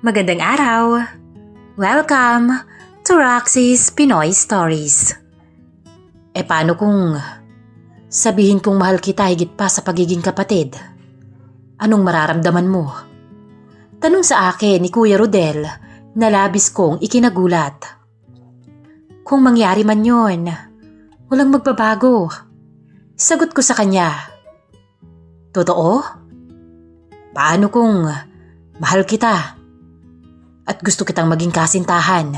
Magandang araw! Welcome to Roxy's Pinoy Stories. Paano kung sabihin kong mahal kita higit pa sa pagiging kapatid? Anong mararamdaman mo? Tanong sa akin ni Kuya Rodel na labis kong ikinagulat. Kung mangyari man yon, walang magbabago. Sagot ko sa kanya. Totoo? Paano kung mahal kita at gusto kitang maging kasintahan?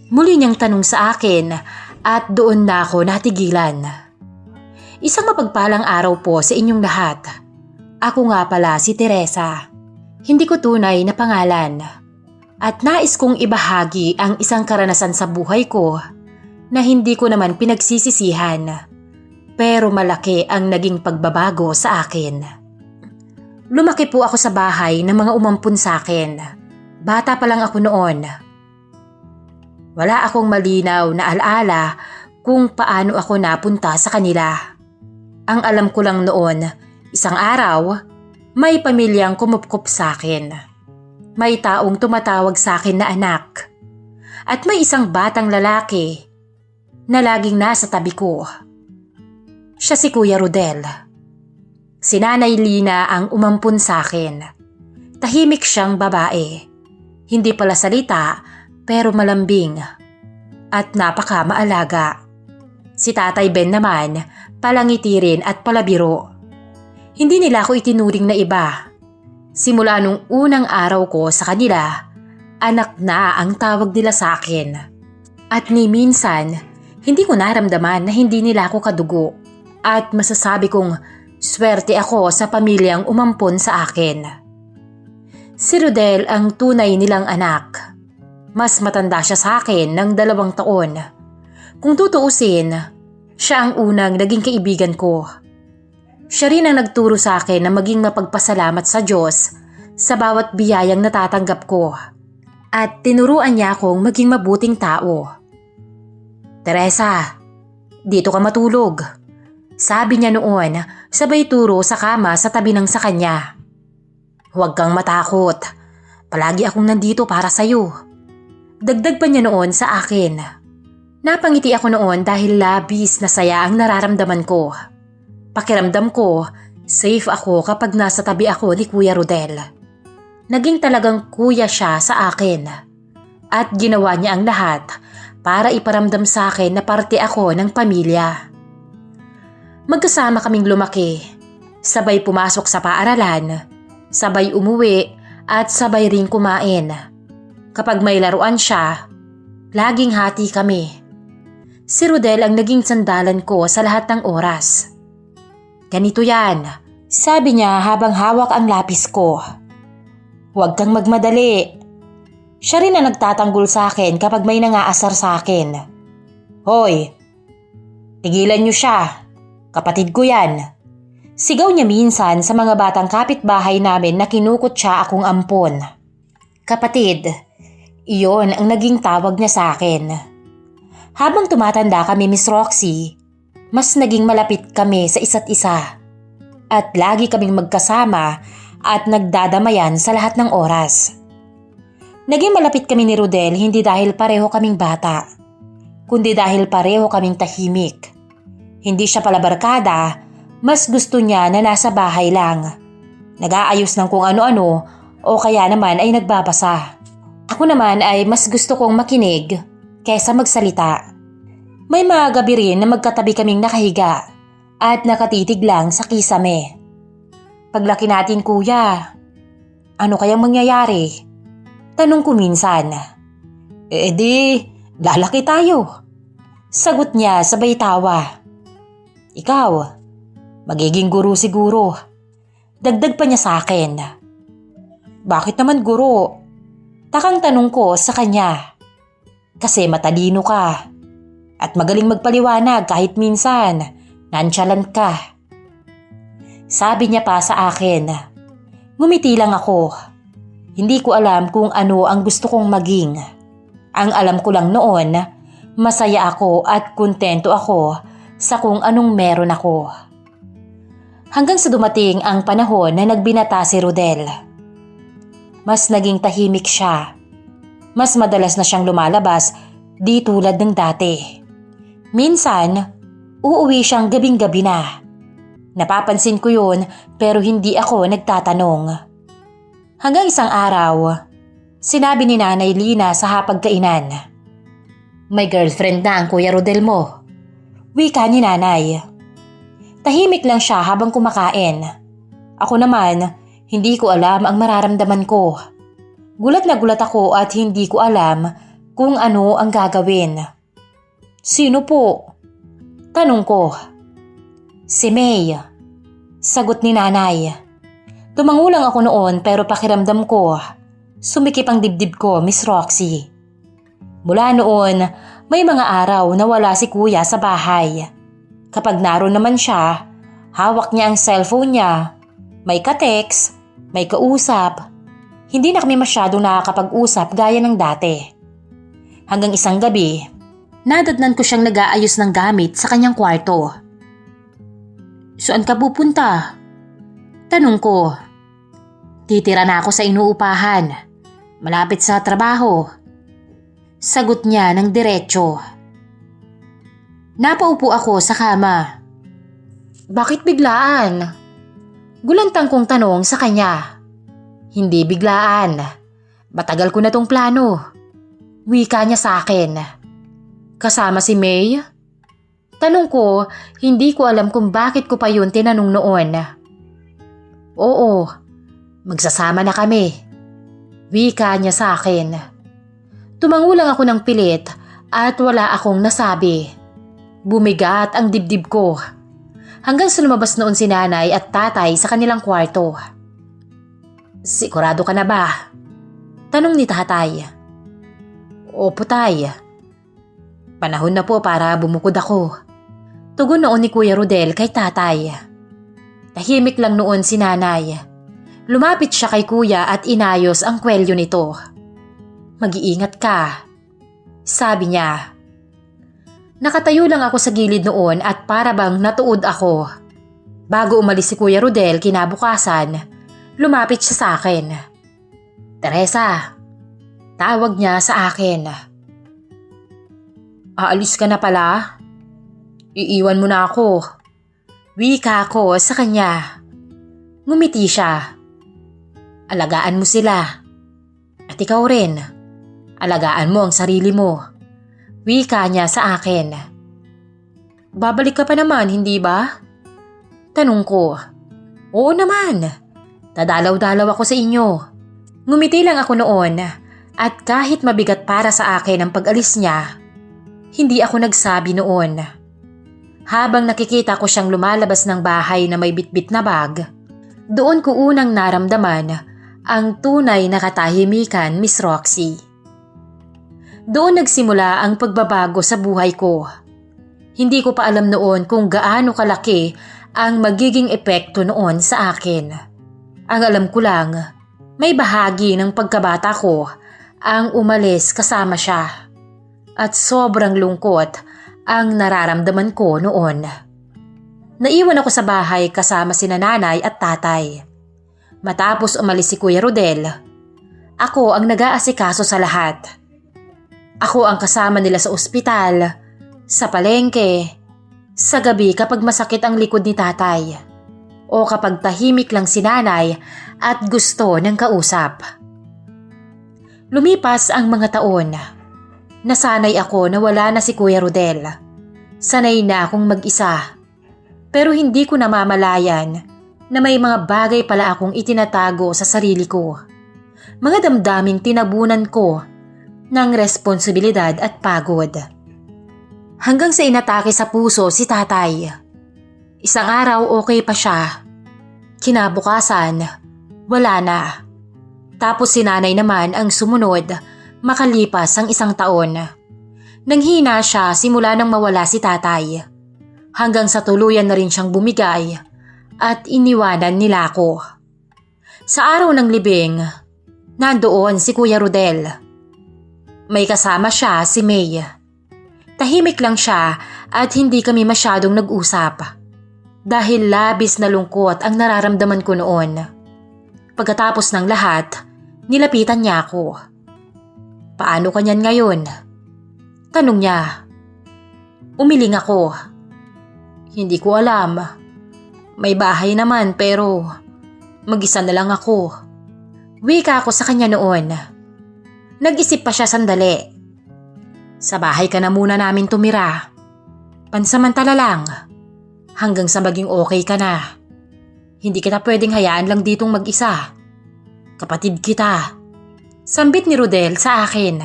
Muli niyang tanong sa akin at doon na ako natigilan. Isang mapagpalang araw po sa inyong lahat. Ako nga pala si Teresa. Hindi ko tunay na pangalan. At nais kong ibahagi ang isang karanasan sa buhay ko na hindi ko naman pinagsisisihan. Pero malaki ang naging pagbabago sa akin. Lumaki po ako sa bahay ng mga umampun sa akin. Bata pa lang ako noon. Wala akong malinaw na alaala kung paano ako napunta sa kanila. Ang alam ko lang noon, isang araw, may pamilyang kumupkup sa akin. May taong tumatawag sa akin na anak. At may isang batang lalaki na laging nasa tabi ko. Siya si Kuya Rodel. Si Nanay Lina ang umampun sa akin. Tahimik siyang babae. Hindi pala salita pero malambing at napaka maalaga. Si Tatay Ben naman palangiti rin at palabiro. Hindi nila ako itinuring na iba. Simula nung unang araw ko sa kanila, anak na ang tawag nila sa akin. At ni minsan, hindi ko naramdaman na hindi nila ako kadugo. At masasabi kong swerte ako sa pamilyang umampon sa akin. Si Rodel ang tunay nilang anak. Mas matanda siya sa akin ng 2 taon. Kung tutuusin, siya ang unang naging kaibigan ko. Siya rin ang nagturo sa akin na maging mapagpasalamat sa Diyos sa bawat biyayang natatanggap ko. At tinuruan niya akong maging mabuting tao. Teresa, dito ka matulog. Sabi niya noon, sabay turo sa kama sa tabi ng sa kanya. Huwag kang matakot. Palagi akong nandito para sa'yo. Dagdag pa niya noon sa akin. Napangiti ako noon dahil labis na saya ang nararamdaman ko. Pakiramdam ko, safe ako kapag nasa tabi ako ni Kuya Rodel. Naging talagang kuya siya sa akin. At ginawa niya ang lahat para iparamdam sa akin na parte ako ng pamilya. Magkasama kaming lumaki. Sabay pumasok sa paaralan. Sabay umuwi at sabay ring kumain. Kapag may laruan siya, laging hati kami. Si Rodel ang naging sandalan ko sa lahat ng oras. Ganito yan, sabi niya habang hawak ang lapis ko. Huwag kang magmadali. Siya rin ang nagtatanggol sa akin kapag may nangaasar sa akin. Hoy, tigilan niyo siya. Kapatid ko yan. Sigaw niya minsan sa mga batang kapitbahay namin na kinukot siya akong ampon. Kapatid, iyon ang naging tawag niya sa akin. Habang tumatanda kami, Miss Roxy, mas naging malapit kami sa isa't isa. At lagi kaming magkasama at nagdadamayan sa lahat ng oras. Naging malapit kami ni Rodel hindi dahil pareho kaming bata, kundi dahil pareho kaming tahimik. Hindi siya pala barkada. Mas gusto niya na nasa bahay lang. Nag-aayos ng kung ano-ano o kaya naman ay nagbabasa. Ako naman ay mas gusto kong makinig kaysa magsalita. May mga gabi rin na magkatabi kaming nakahiga at nakatitig lang sa kisame. Paglaki natin kuya, ano kayang mangyayari? Tanong ko minsan. Di, lalaki tayo. Sagot niya sabay tawa. Ikaw, magiging guro siguro. Dagdag pa niya sa akin. Bakit naman guro? Takang tanong ko sa kanya. Kasi matalino ka. At magaling magpaliwanag kahit minsan. Nonchalant ka. Sabi niya pa sa akin. Ngumiti lang ako. Hindi ko alam kung ano ang gusto kong maging. Ang alam ko lang noon, masaya ako at kontento ako sa kung anong meron ako. Hanggang sa dumating ang panahon na nagbinata si Rodel. mas naging tahimik siya. Mas madalas na siyang lumalabas, di tulad ng dati. Minsan, uuwi siyang gabing-gabi na. Napapansin ko yun pero hindi ako nagtatanong. Hanggang isang araw, sinabi ni Nanay Lina sa hapagkainan, "May girlfriend na ang Kuya Rodel mo." Wika ni Nanay. Tahimik lang siya habang kumakain. Ako naman, hindi ko alam ang mararamdaman ko. Gulat na gulat ako at hindi ko alam kung ano ang gagawin. "Sino po?" tanong ko. "Si May," sagot ni Nanay. Tumangulang ako noon pero pakiramdam ko, sumikip ang dibdib ko, Miss Roxy. Mula noon, may mga araw na wala si Kuya sa bahay. Kapag naroon naman siya, hawak niya ang cellphone niya. May ka-text, may kausap. Hindi na kami masyadong nakakapag-usap gaya ng dati. Hanggang isang gabi, nadatnan ko siyang nag-aayos ng gamit sa kanyang kwarto. "Saan ka pupunta?" tanong ko. "Titira na ako sa inuupahan. Malapit sa trabaho." Sagot niya ng diretso. Napaupo ako sa kama. "Bakit biglaan?" Gulantang kong tanong sa kanya. "Hindi biglaan. Matagal ko na tong plano." Wika niya sa akin. "Kasama si May?" Tanong ko, hindi ko alam kung bakit ko pa yun tinanong noon. "Oo, magsasama na kami." Wika niya sa akin. Tumangulang ako ng pilit at wala akong nasabi. Bumigat ang dibdib ko. Hanggang sa lumabas noon si Nanay at Tatay sa kanilang kwarto. "Sigurado ka na ba?" tanong ni Tatay. "Opo, Tay. Panahon na po para bumukod ako." Tugon noon ni Kuya Rodel kay Tatay. Tahimik lang noon si Nanay. Lumapit siya kay Kuya at inayos ang kwelyo nito. "Mag-iingat ka," sabi niya. Nakatayo lang ako sa gilid noon at para bang natuod ako. Bago umalis si Kuya Rodel kinabukasan, lumapit siya sa akin. "Teresa," tawag niya sa akin. "Aalis ka na pala? Iiwan mo na ako." Wika ko sa kanya. Ngumiti siya. "Alagaan mo sila. At ikaw rin. Alagaan mo ang sarili mo." Wika niya sa akin. "Babalik ka pa naman, hindi ba?" tanong ko. "Oo naman. Dadalaw-dalaw ako sa inyo." Ngumiti lang ako noon at kahit mabigat para sa akin ang pag-alis niya, hindi ako nagsabi noon. Habang nakikita ko siyang lumalabas ng bahay na may bitbit na bag, doon ko unang naramdaman ang tunay na katahimikan, Miss Roxy. Doon nagsimula ang pagbabago sa buhay ko. Hindi ko pa alam noon kung gaano kalaki ang magiging epekto noon sa akin. Ang alam ko lang, may bahagi ng pagkabata ko ang umalis kasama siya. At sobrang lungkot ang nararamdaman ko noon. Naiwan ako sa bahay kasama sina Nanay at Tatay. Matapos umalis si Kuya Rodel, ako ang nag-aasikaso sa lahat. Ako ang kasama nila sa ospital, sa palengke, sa gabi kapag masakit ang likod ni Tatay, o kapag tahimik lang si Nanay at gusto ng kausap. Lumipas ang mga taon. Nasanay ako na wala na si Kuya Rodel. Sanay na akong mag-isa. Pero hindi ko namamalayan na may mga bagay pala akong itinatago sa sarili ko. Mga damdaming tinabunan ko ng responsibilidad at pagod. Hanggang sa inatake sa puso si Tatay. Isang araw okay pa siya. Kinabukasan, wala na. Tapos si Nanay naman ang sumunod makalipas ang isang taon. Nanghina siya simula nang mawala si Tatay. Hanggang sa tuluyan na rin siyang bumigay at iniwanan nila ako. Sa araw ng libing, nandoon si Kuya Rodel. May kasama siya, si May. Tahimik lang siya at hindi kami masyadong nag-usap. Dahil labis na lungkot ang nararamdaman ko noon. Pagkatapos ng lahat, Nilapitan niya ako. Paano ka niyan ngayon? Tanong niya. Umiling ako. Hindi ko alam. May bahay naman pero mag-isa na lang ako. Wika ako sa kanya noon. Nag-isip pa siya sandali. Sa bahay ka na muna namin tumira. Pansamantala lang. Hanggang sa maging okay ka na. Hindi kita pwedeng hayaan lang ditong mag-isa. Kapatid kita. Sambit ni Rodel sa akin.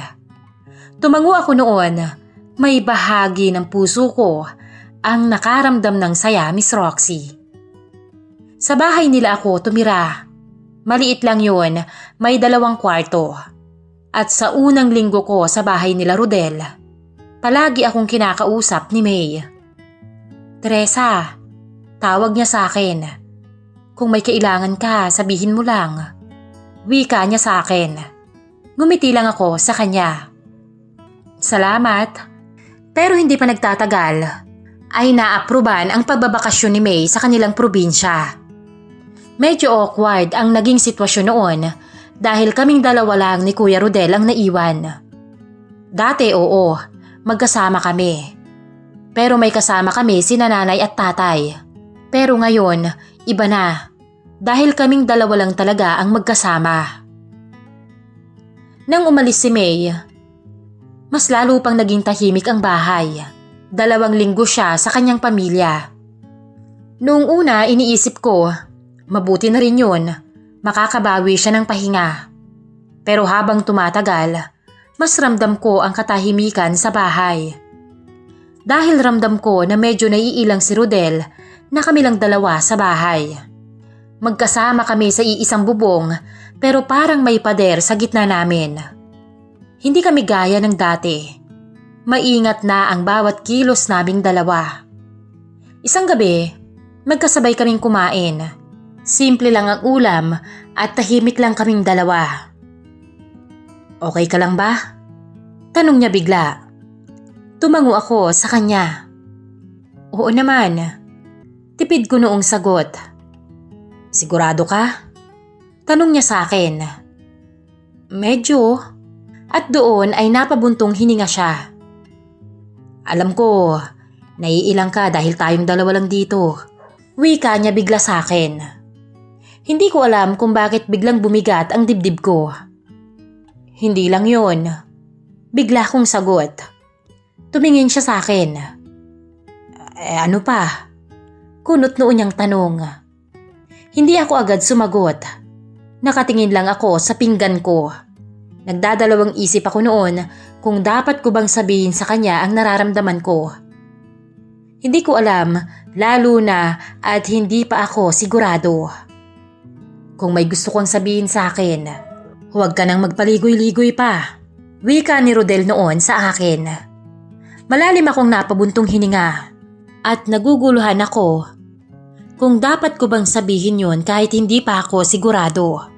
Tumango ako noon. May bahagi ng puso ko ang nakaramdam ng saya, Miss Roxy. Sa bahay nila ako tumira. Maliit lang yun, may 2 kwarto. At sa unang linggo ko sa bahay nila Rodel, palagi akong kinakausap ni May. Teresa, tawag niya sa akin. Kung may kailangan ka, sabihin mo lang. Wika niya sa akin. Ngumiti lang ako sa kanya. Salamat. Pero hindi pa nagtatagal, ay naapruban ang pagbabakasyon ni May sa kanilang probinsya. Medyo awkward ang naging sitwasyon noon dahil kaming 2 lang ni Kuya Rodel ang naiwan. Dati oo, magkasama kami. Pero may kasama kami sina nanay at tatay. Pero ngayon, iba na. Dahil kaming 2 lang talaga ang magkasama. Nang umalis si May, mas lalo pang naging tahimik ang bahay. 2 linggo siya sa kanyang pamilya. Noong una iniisip ko, mabuti na rin yun. Makakabawi siya ng pahinga. Pero habang tumatagal, mas ramdam ko ang katahimikan sa bahay. Dahil ramdam ko na medyo naiilang si Rodel na kami lang 2 sa bahay. Magkasama kami sa iisang bubong pero parang may pader sa gitna namin. Hindi kami gaya ng dati. Maingat na ang bawat kilos naming 2. Isang gabi, magkasabay kaming kumain. Simple lang ang ulam at tahimik lang kaming 2. Okay ka lang ba? Tanong niya bigla. Tumango ako sa kanya. Oo naman. Tipid ko noong sagot. Sigurado ka? Tanong niya sa akin. Medyo. At doon ay napabuntong hininga siya. Alam ko, naiilang ka dahil tayong 2 lang dito. Wika niya bigla sa akin. Hindi ko alam kung bakit biglang bumigat ang dibdib ko. Hindi lang yun. Bigla kong sagot. Tumingin siya sa akin. Ano pa? Kunot noon niyang tanong. Hindi ako agad sumagot. Nakatingin lang ako sa pinggan ko. Nagdadalawang isip ako noon kung dapat ko bang sabihin sa kanya ang nararamdaman ko. Hindi ko alam, lalo na at hindi pa ako sigurado. Kung may gusto kong sabihin sa akin, huwag ka nang magpaligoy-ligoy pa. Wika ni Rodel noon sa akin. Malalim akong napabuntong hininga at naguguluhan ako kung dapat ko bang sabihin yun kahit hindi pa ako sigurado.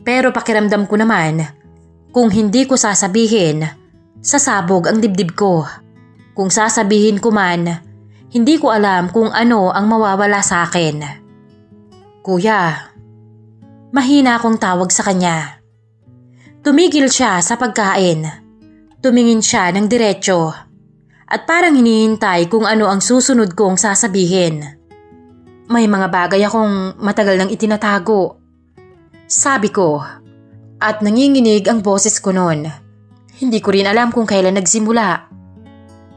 Pero pakiramdam ko naman, kung hindi ko sasabihin, sasabog ang dibdib ko. Kung sasabihin ko man, hindi ko alam kung ano ang mawawala sa akin. Kuya, mahina akong tawag sa kanya. Tumigil siya sa pagkain. Tumingin siya ng diretsyo. At parang hinihintay kung ano ang susunod kong sasabihin. May mga bagay akong matagal nang itinatago. Sabi ko. At nanginginig ang boses ko noon. Hindi ko rin alam kung kailan nagsimula.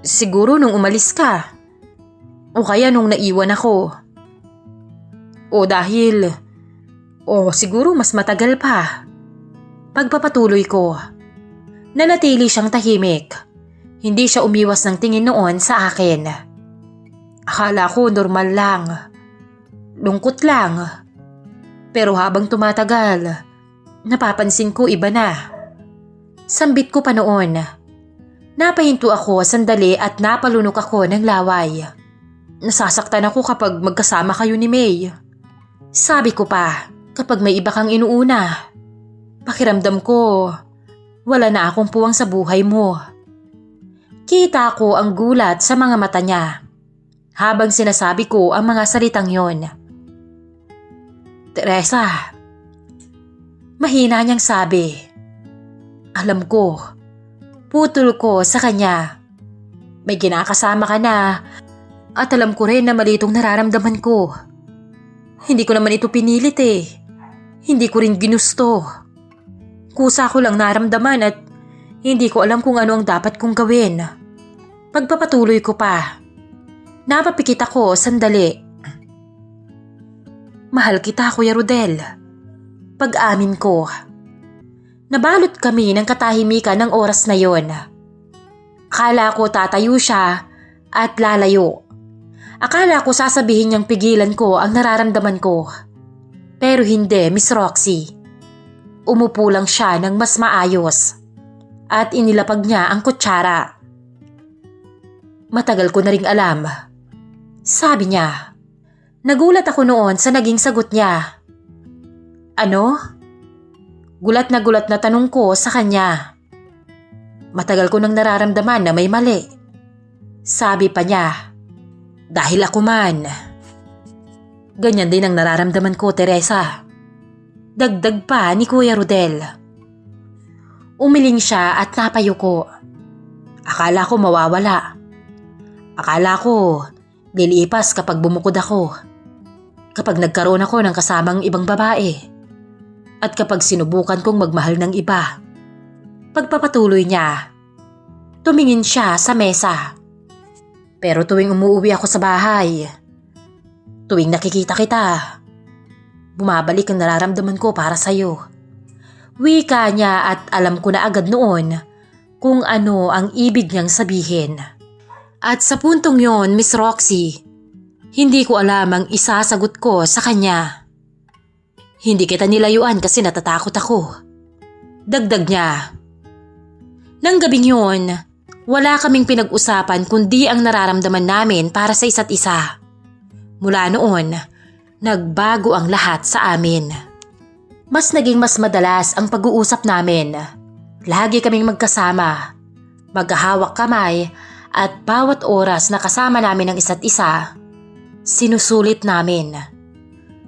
Siguro nung umalis ka. O kaya nung naiwan ako. O siguro mas matagal pa. Pagpapatuloy ko. Nanatili siyang tahimik. Hindi siya umiwas ng tingin noon sa akin. Akala ko normal lang. Lungkot lang. Pero habang tumatagal, napapansin ko iba na. Sambit ko pa noon. Napahinto ako sandali at napalunok ako ng laway. Nasasaktan ako kapag magkasama kayo ni May. Sabi ko pa, kapag may iba kang inuuna. Pakiramdam ko, wala na akong puwang sa buhay mo. Kita ko ang gulat sa mga mata niya habang sinasabi ko ang mga salitang yon. Teresa, Mahina niyang sabi. Alam ko, putol ko sa kanya. May kinakasama ka na at alam ko rin na mali itong nararamdaman ko. Hindi ko naman ito pinilit eh. Hindi ko rin ginusto. Kusa ko lang naramdaman at hindi ko alam kung ano ang dapat kong gawin. Pagpapatuloy ko pa. Napapikit ako sandali. Mahal kita, Kuya Rodel. Pag-amin ko. Nabalot kami ng katahimikan ng oras na yon. Akala ko tatayo siya at lalayo. Akala ko sasabihin niyang pigilan ko ang nararamdaman ko. Pero hindi, Miss Roxy. Umupo lang siya ng mas maayos at inilapag niya ang kutsara. Matagal ko na ring alam. Sabi niya. Nagulat ako noon sa naging sagot niya. Ano? Gulat na tanong ko sa kanya. Matagal ko nang nararamdaman na may mali. Sabi pa niya. Dahil ako man. Ganyan din ang nararamdaman ko, Teresa. Dagdag pa ni Kuya Rodel. Umiling siya at napayuko. Akala ko mawawala. Akala ko lilipas kapag bumukod ako. Kapag nagkaroon ako ng kasamang ibang babae. At kapag sinubukan kong magmahal ng iba. Pagpapatuloy niya, tumingin siya sa mesa. Pero tuwing umuwi ako sa bahay, tuwing nakikita kita, bumabalik ang nararamdaman ko para sa'yo. Wika niya at alam ko na agad noon kung ano ang ibig niyang sabihin. At sa puntong yon, Miss Roxy, hindi ko alam ang isasagot ko sa kanya. Hindi kita nilayuan kasi natatakot ako. Dagdag niya. Nang gabing yun, wala kaming pinag-usapan kundi ang nararamdaman namin para sa isa't isa. Mula noon, nagbago ang lahat sa amin. Naging mas madalas ang pag-uusap namin. Lagi kaming magkasama, maghahawak kamay at bawat oras na kasama namin ang isa't isa, sinusulit namin.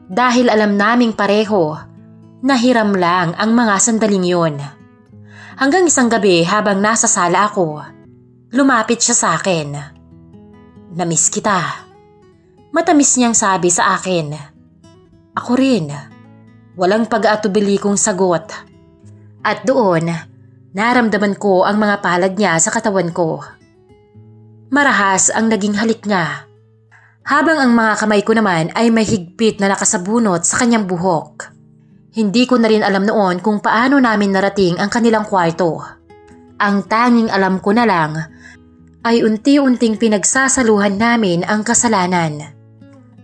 Dahil alam naming pareho, nahiram lang ang mga sandaling yun. Hanggang isang gabi habang nasa sala ako, lumapit siya sa akin. Namiss kita. Matamis niyang sabi sa akin. Ako rin. Walang pag-aatubili kong sagot. At doon, naramdaman ko ang mga palad niya sa katawan ko. Marahas ang naging halik niya. Habang ang mga kamay ko naman ay may higpit na nakasabunot sa kanyang buhok. Hindi ko na rin alam noon kung paano namin narating ang kanilang kwarto. Ang tanging alam ko na lang ay unti-unting pinagsasaluhan namin ang kasalanan.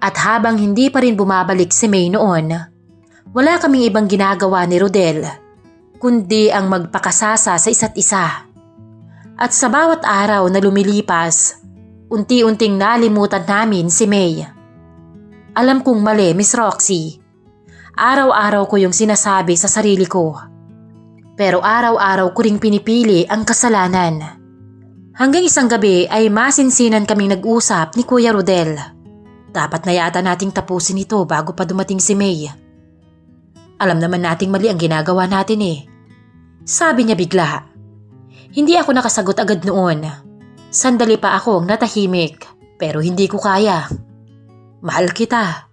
At habang hindi pa rin bumabalik si May noon, wala kaming ibang ginagawa ni Rodel kundi ang magpakasasa sa isa't isa. At sa bawat araw na lumilipas, unti-unting nalimutan namin si May. Alam kong mali, Miss Roxy. Araw-araw ko yung sinasabi sa sarili ko. Pero araw-araw ko ring pinipili ang kasalanan. Hanggang isang gabi ay masinsinan kaming nag-usap ni Kuya Rodel. Dapat na yata nating tapusin ito bago pa dumating si May. Alam naman nating mali ang ginagawa natin eh. Sabi niya bigla. Hindi ako nakasagot agad noon. Sandali pa akong natahimik pero hindi ko kaya. Mahal kita.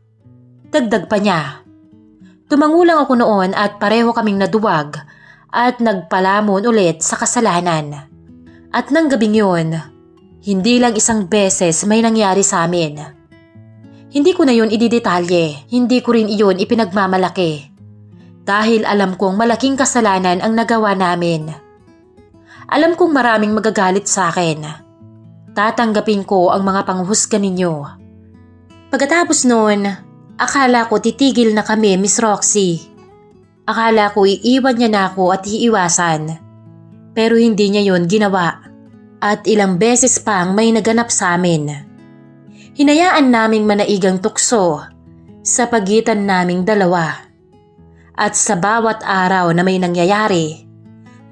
Dagdag pa niya. Tumangulang ako noon at pareho kaming naduwag at nagpalamon ulit sa kasalanan. At nang gabing yun, hindi lang isang beses may nangyari sa amin. Hindi ko na yun ididetalye, hindi ko rin iyon ipinagmamalaki. Dahil alam kong malaking kasalanan ang nagawa namin. Alam kong maraming magagalit sa akin. Tatanggapin ko ang mga panghuhusga ninyo. Pagkatapos noon, akala ko titigil na kami, Miss Roxy. Akala ko iiwan niya na ako at iiwasan. Pero hindi niya yon ginawa. At ilang beses pang may naganap sa amin. Hinayaan naming manaigang tukso sa pagitan naming dalawa. At sa bawat araw na may nangyayari,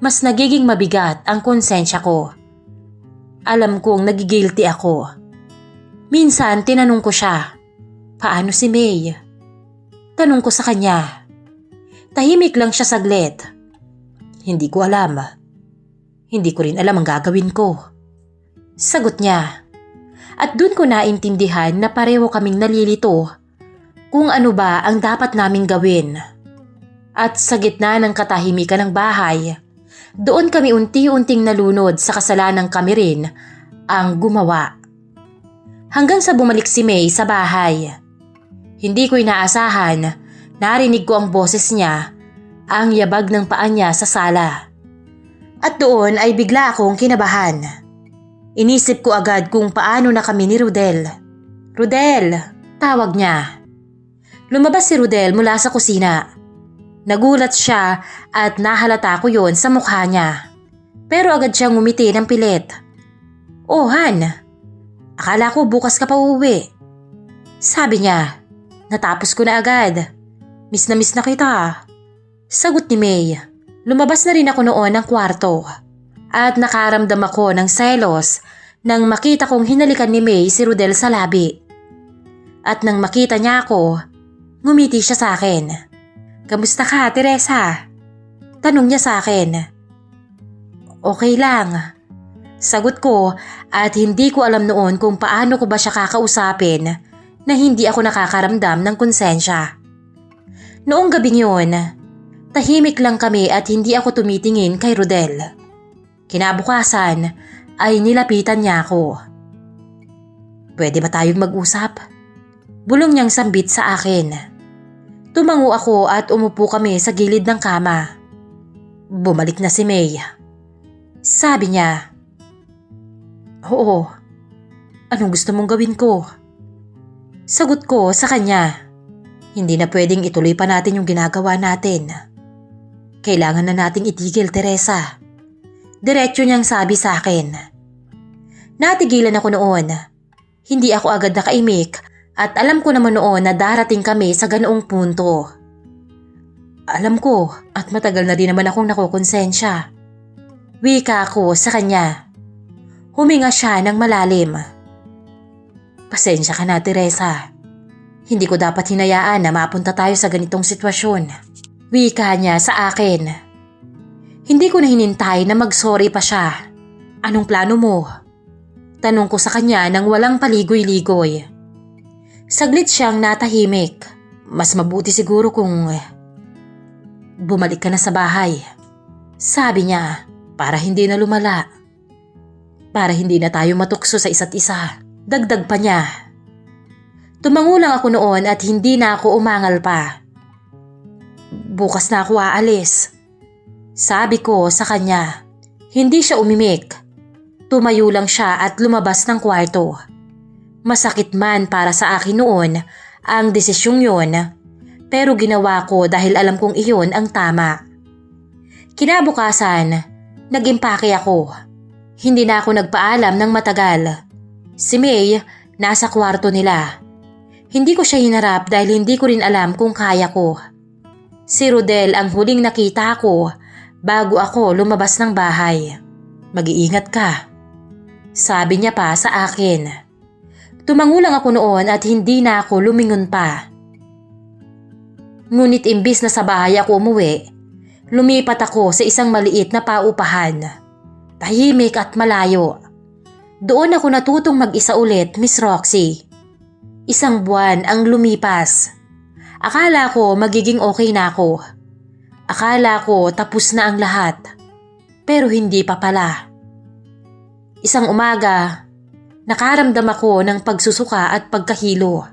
mas nagiging mabigat ang konsensya ko. Alam kong nagigilty ako. Minsan tinanong ko siya, paano si May? Tanong ko sa kanya. Tahimik lang siya saglit. Hindi ko alam. Hindi ko rin alam ang gagawin ko. Sagot niya. At dun ko naintindihan na pareho kaming nalilito kung ano ba ang dapat naming gawin. At sa gitna ng katahimikan ng bahay, doon kami unti-unting nalunod sa kasalanang kami rin ang gumawa. Hanggang sa bumalik si May sa bahay. Hindi ko inaasahan, narinig ko ang boses niya, ang yabag ng paa niya sa sala. At doon ay bigla akong kinabahan. Inisip ko agad kung paano na kami ni Rodel. Rodel, tawag niya. Lumabas si Rodel mula sa kusina. Nagulat siya at nahalata ko yon sa mukha niya. Pero agad siyang ngumiti ng pilit. Oh Han, akala ko bukas ka pa uuwi. Sabi niya, natapos ko na agad. Miss na kita. Sagot ni May. Lumabas na rin ako noon ng kwarto. At nakaramdam ako ng selos nang makita kong hinalikan ni May si Rodel sa labi. At nang makita niya ako, ngumiti siya sa akin. Kamusta ka, Teresa? Tanong niya sa akin. Okay lang. Sagot ko at hindi ko alam noon kung paano ko ba siya kakausapin na hindi ako nakakaramdam ng konsensya. Noong gabing yun, tahimik lang kami at hindi ako tumitingin kay Rodel. Kinabukasan ay nilapitan niya ako. Pwede ba tayong mag-usap? Bulong niyang sambit sa akin. Tumango ako at umupo kami sa gilid ng kama. Bumalik na si May. Sabi niya, Oo, anong gusto mong gawin ko? Sagot ko sa kanya, hindi na pwedeng ituloy pa natin yung ginagawa natin. Kailangan na nating itigil, Teresa. Diretso niyang sabi sa akin. Natigilan ako noon. Hindi ako agad nakaimik at alam ko naman noon na darating kami sa ganoong punto. Alam ko at matagal na din naman akong nakukonsensya. Wika ako sa kanya. Huminga siya ng malalim. Pasensya ka na, Teresa. Hindi ko dapat hinayaan na mapunta tayo sa ganitong sitwasyon. Wika niya sa akin. Hindi ko na hinintay na mag-sorry pa siya. Anong plano mo? Tanong ko sa kanya nang walang paligoy-ligoy. Saglit siyang natahimik. Mas mabuti siguro kung bumalik ka na sa bahay. Sabi niya, para hindi na lumala. Para hindi na tayo matukso sa isa't isa. Dagdag pa niya. Tumango lang ako noon at hindi na ako umangal pa. Bukas na ako aalis. Sabi ko sa kanya. Hindi siya umimik. Tumayo lang siya at lumabas ng kwarto. Masakit man para sa akin noon ang desisyong yon, pero ginawa ko dahil alam kong iyon ang tama. Kinabukasan, nag-impake ako. Hindi na ako nagpaalam ng matagal. Si May nasa kwarto nila. Hindi ko siya hinarap dahil hindi ko rin alam kung kaya ko. Si Rodel ang huling nakita ko bago ako lumabas ng bahay. Mag-iingat ka. Sabi niya pa sa akin. Tumango lang ako noon at hindi na ako lumingon pa. Ngunit imbis na sa bahay ako umuwi, lumipat ako sa isang maliit na paupahan. Tahimik at malayo. Doon ako natutong mag-isa ulit, Miss Roxy. Isang buwan ang lumipas. Akala ko magiging okay na ako. Akala ko tapos na ang lahat. Pero hindi pa pala. Isang umaga, nakaramdam ako ng pagsusuka at pagkahilo.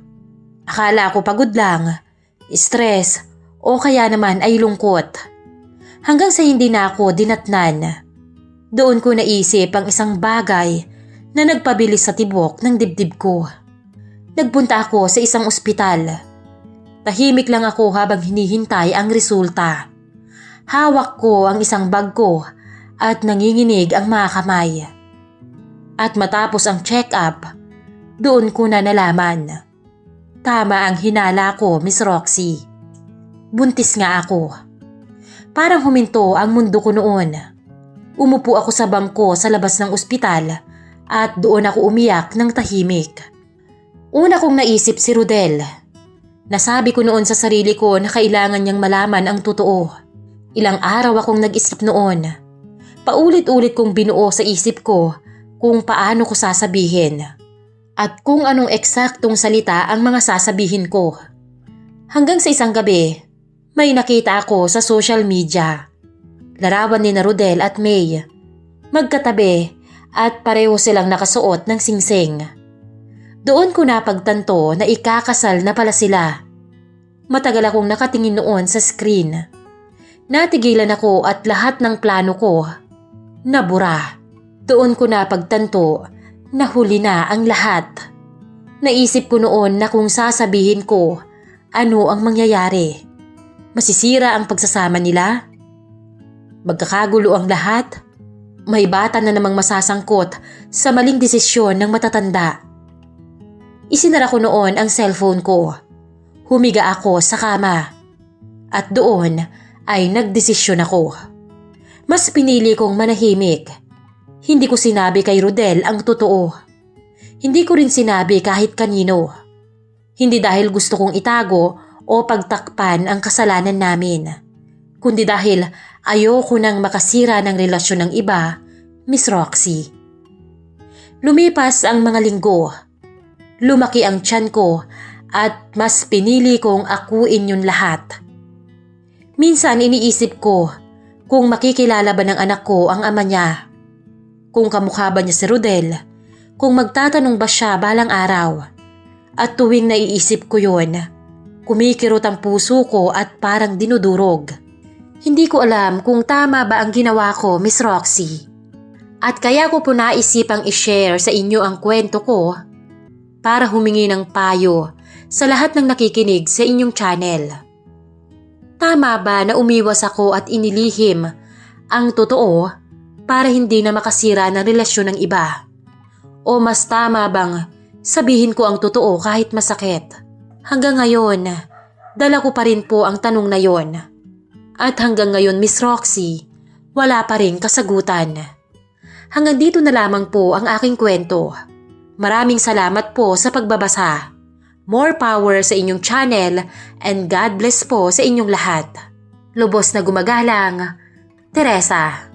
Akala ko pagod lang, stress o kaya naman ay lungkot. Hanggang sa hindi na ako dinatnan. Doon ko naisip ang isang bagay na nagpabilis sa tibok ng dibdib ko. Nagpunta ako sa isang ospital. Tahimik lang ako habang hinihintay ang resulta. Hawak ko ang isang bag ko at nanginginig ang mga kamay. At matapos ang check-up, doon ko na nalaman. Tama ang hinala ko, Miss Roxy. Buntis nga ako. Parang huminto ang mundo ko noon. Umupo ako sa bangko sa labas ng ospital at doon ako umiyak ng tahimik. Una kong naisip si Rodel. Nasabi ko noon sa sarili ko na kailangan niyang malaman ang totoo. Ilang araw akong nag-isip noon. Paulit-ulit kong binuo sa isip ko kung paano ko sasabihin at kung anong eksaktong salita ang mga sasabihin ko. Hanggang sa isang gabi, may nakita ako sa social media. Larawan ni Rodel at May. Magkatabi at pareho silang nakasuot ng singsing. Doon ko napagtanto na ikakasal na pala sila. Matagal akong nakatingin noon sa screen. Natigilan ako at lahat ng plano ko nabura. Doon ko napagtanto na huli na ang lahat. Naisip ko noon na kung sasabihin ko ano ang mangyayari. Masisira ang pagsasama nila? Magkakagulo ang lahat? May bata na namang masasangkot sa maling desisyon ng matatanda. Isinara ko noon ang cellphone ko. Humiga ako sa kama. At doon ay nagdesisyon ako. Mas pinili kong manahimik. Hindi ko sinabi kay Rodel ang totoo. Hindi ko rin sinabi kahit kanino. Hindi dahil gusto kong itago o pagtakpan ang kasalanan namin, kundi dahil ayoko nang makasira ng relasyon ng iba, Miss Roxy. Lumipas ang mga linggo. Lumaki ang tiyan ko at mas pinili kong akuin yun lahat. Minsan iniisip ko kung makikilala ba ng anak ko ang ama niya, kung kamukha ba niya si Rodel, kung magtatanong ba siya balang araw. At tuwing naiisip ko yun, kumikirot ang puso ko at parang dinudurog. Hindi ko alam kung tama ba ang ginawa ko, Miss Roxy. At kaya ko po naisipang i-share sa inyo ang kwento ko para humingi ng payo sa lahat ng nakikinig sa inyong channel. Tama ba na umiwas ako at inilihim ang totoo para hindi na makasira ng relasyon ng iba? O mas tama bang sabihin ko ang totoo kahit masakit? Hanggang ngayon, dala ko pa rin po ang tanong na yon. At hanggang ngayon, Miss Roxy, wala pa rin kasagutan. Hanggang dito na lamang po ang aking kwento. Maraming salamat po sa pagbabasa. More power sa inyong channel and God bless po sa inyong lahat. Lubos na gumagalang, Teresa.